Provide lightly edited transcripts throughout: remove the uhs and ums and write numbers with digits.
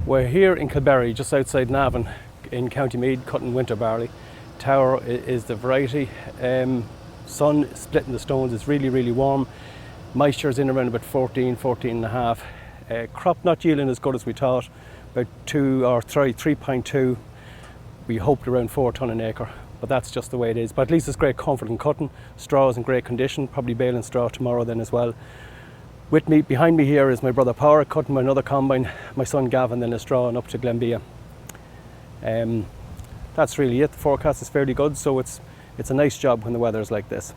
We're here in Kilberry, just outside Navan, in County Meath, cutting winter barley. Tower is the variety. Sun splitting the stones, it's really, really warm. Moisture is in around about 14 and a half. Crop not yielding as good as we thought, about 3.2. We hoped around 4 tonne an acre, but that's just the way it is. But at least it's great comfort in cutting. Straw is in great condition, probably baling straw tomorrow then as well. With me, behind me here is my brother Power cutting by another combine, my son Gavin then is strawing up to Glenbia. That's really it. The forecast is fairly good, so it's a nice job when the weather is like this.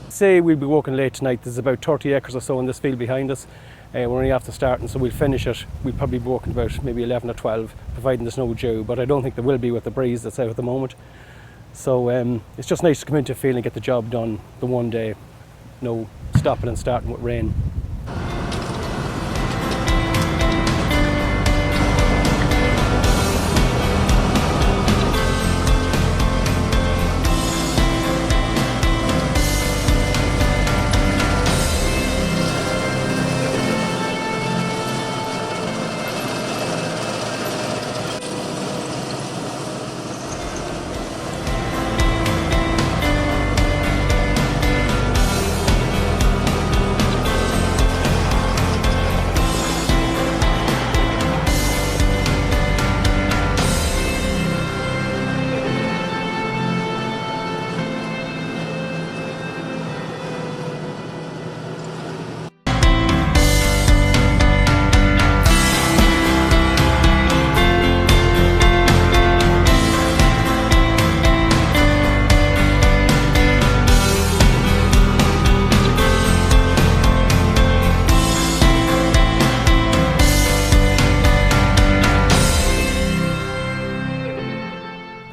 Say we'll be working late tonight. There's about 30 acres or so in this field behind us. We're only after starting, so we'll finish it. We'll probably be working about maybe 11 or 12, providing there's no dew, but I don't think there will be with the breeze that's out at the moment. So it's just nice to come into a field and get the job done the one day, no stopping and starting with rain.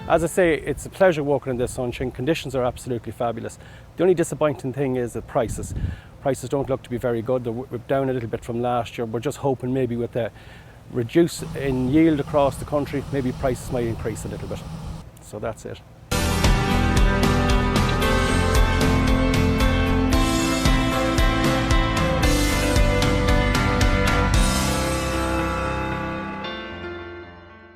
As I say, it's a pleasure walking in this sunshine. Conditions are absolutely fabulous. The only disappointing thing is the prices. Prices don't look to be very good. We're down a little bit from last year. We're just hoping maybe with the reduce in yield across the country, maybe prices might increase a little bit. So that's it.